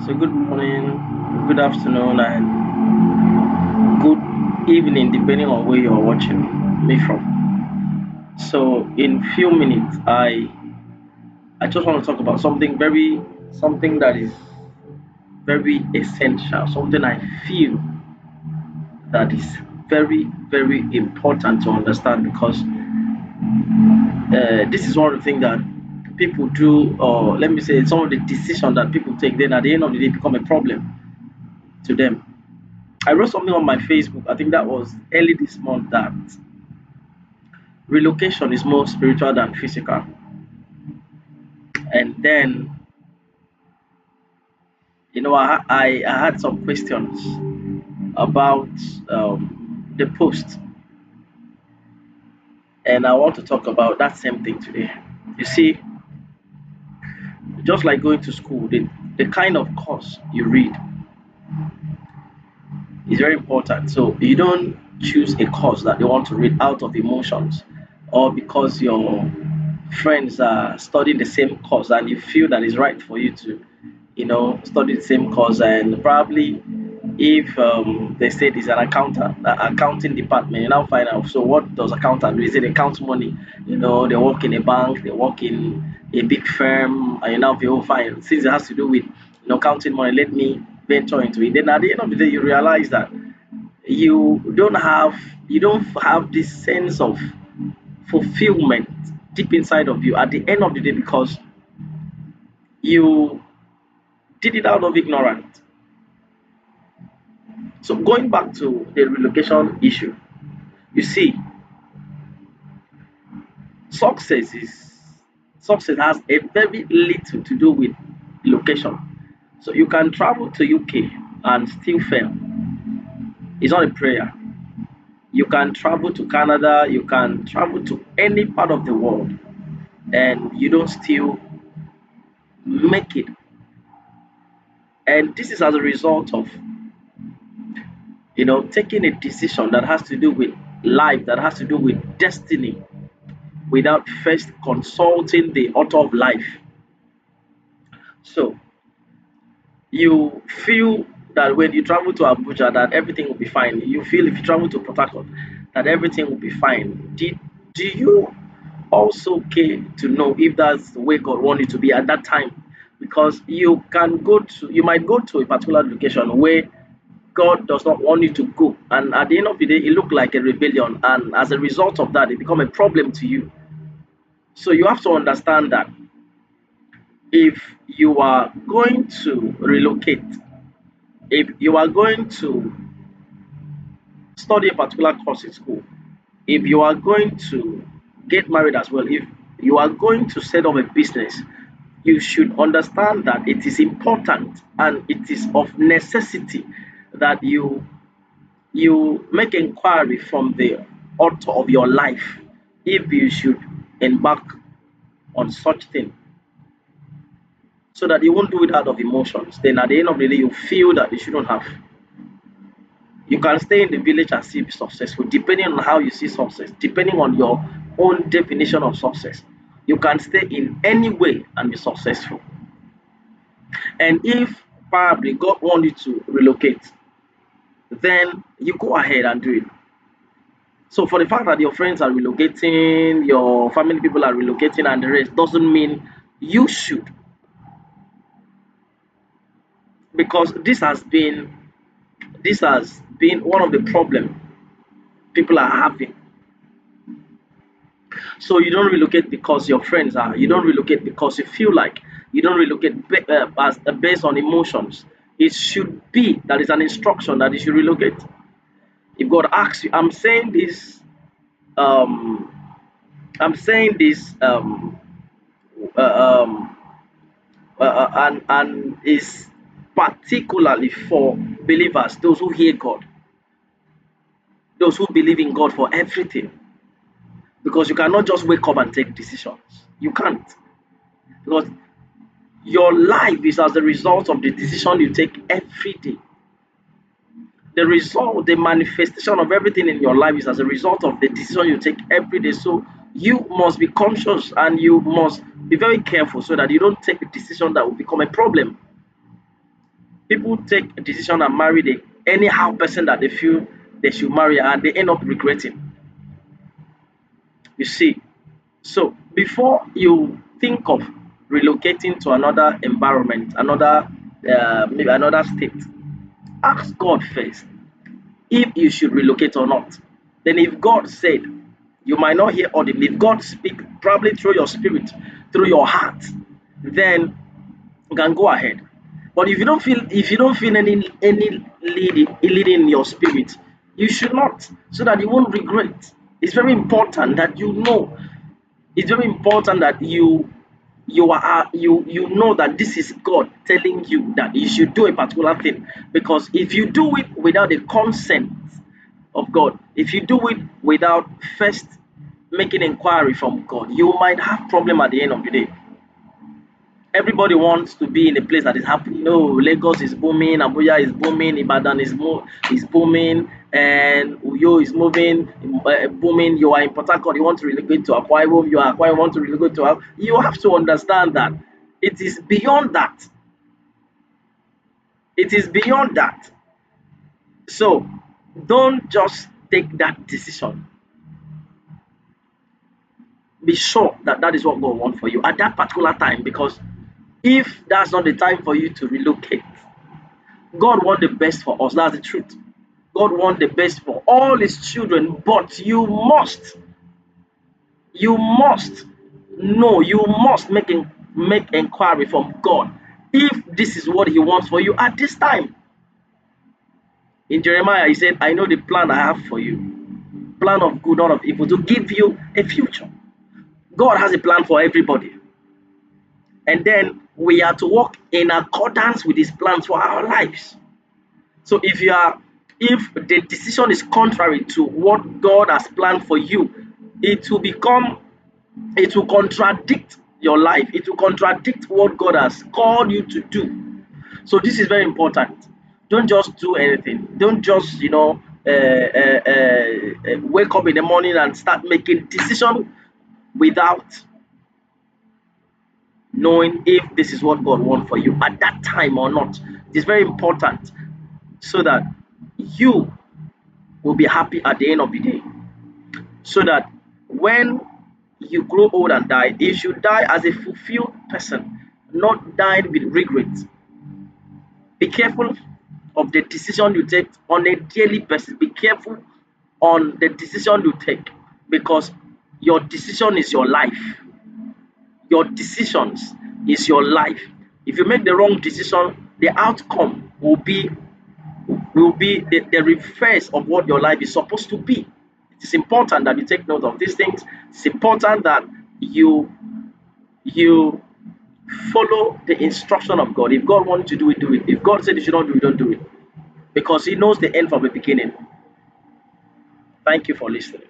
So good morning, good afternoon, and good evening, depending on where you're watching me from. So in few minutes, I just want to talk about something that is very essential, something I feel that is very important to understand because this is one of the things that people do, or let me say, some of the decisions that people take. Then at the end of the day, become a problem to them. I wrote something on my Facebook. I think that was early this month that relocation is more spiritual than physical. And then, I had some questions about the post, and I want to talk about that same thing today. You see, just like going to school, the kind of course you read is very important. So you don't choose a course that you want to read out of emotions or because your friends are studying the same course and you feel that it's right for you to study the same course. And probably if they say it's an accounting department, you now find out, so what does accountant do? Is it account money? They work in a bank, they work in a big firm, and you now feel, oh, fine, since it has to do with counting money, let me venture into it. Then at the end of the day, you realize that you don't have you don't have this sense of fulfillment deep inside of you at the end of the day because you did it out of ignorance. So going back to the relocation issue, you see, success is success has a very little to do with location. So you can travel to UK and still fail. It's not a prayer. You can travel to Canada, you can travel to any part of the world, and you don't still make it. And this is as a result of taking a decision that has to do with life, that has to do with destiny, without first consulting the author of life. So you feel that when you travel to Abuja that everything will be fine. You feel if you travel to Port Harcourt that everything will be fine. Do you also care to know if that's the way God wanted you to be at that time? Because you might go to a particular location where God does not want you to go, and at the end of the day, it looked like a rebellion, and as a result of that, it become a problem to you. So you have to understand that if you are going to relocate, if you are going to study a particular course in school, if you are going to get married as well, if you are going to set up a business, you should understand that it is important and it is of necessity that you make inquiry from the author of your life if you should embark on such thing, so that you won't do it out of emotions. Then at the end of the day, you feel that you shouldn't have. You can stay in the village and still be successful, depending on how you see success, depending on your own definition of success. You can stay in any way and be successful. And if probably God wants you to relocate, then you go ahead and do it. So for the fact that your friends are relocating, your family people are relocating, and the rest doesn't mean you should, because this has been one of the problem people are having. So you don't relocate because your friends are. You don't relocate because you feel like. You don't relocate based on emotions. It should be that is an instruction that you should relocate. If God asks you, Um, I'm saying this. Uh, um, and is particularly for believers, those who hear God, those who believe in God for everything. Because you cannot just wake up and take decisions. You can't. Because your life is as a result of the decision you take every day. The result, the manifestation of everything in your life is as a result of the decision you take every day. So you must be conscious and you must be very careful so that you don't take a decision that will become a problem. People take a decision and marry the anyhow person that they feel they should marry, and they end up regretting. You see, so before you think of relocating to another environment, another maybe another state, ask God first if you should relocate or not. Then if God said, you might not hear audibly. If God speak probably through your spirit, through your heart, then you can go ahead. But if you don't feel any leading in your spirit, you should not, so that you won't regret. It's very important that you know. It's very important that you know that this is God telling you that you should do a particular thing. Because if you do it without the consent of God, if you do it without first making inquiry from God, you might have problem at the end of the day. Everybody wants to be in a place that is happening. No, Lagos is booming, Abuja is booming, Ibadan is booming, and Uyo is moving, booming. You are in Port Harcourt, you want to relocate to Akwa Ibom, you are Akwa Ibom, want to relocate to You have to understand that it is beyond that. It is beyond that. So don't just take that decision. Be sure that that is what God wants for you at that particular time, because if that's not the time for you to relocate, God wants the best for us. That's the truth. God wants the best for all his children, but you must know, you must make inquiry from God if this is what he wants for you at this time. In Jeremiah, he said, I know the plan I have for you, plan of good, not of evil, to give you a future. God has a plan for everybody. And then we are to walk in accordance with his plans for our lives. So if the decision is contrary to what God has planned for you, it will become it will contradict your life. It will contradict what God has called you to do. So this is very important. Don't just do anything. Don't just wake up in the morning and start making decision without knowing if this is what God wants for you at that time or not. It is very important so that you will be happy at the end of the day. So that when you grow old and die, you should die as a fulfilled person, not died with regret. Be careful of the decision you take on a daily basis. Be careful on the decision you take, because your decision is your life. Your decisions is your life. If you make the wrong decision, the outcome will be the reverse of what your life is supposed to be. It is important that you take note of these things. It's important that you follow the instruction of God. If God wants you to do it, do it. If God said you should not do it, don't do it. Because he knows the end from the beginning. Thank you for listening.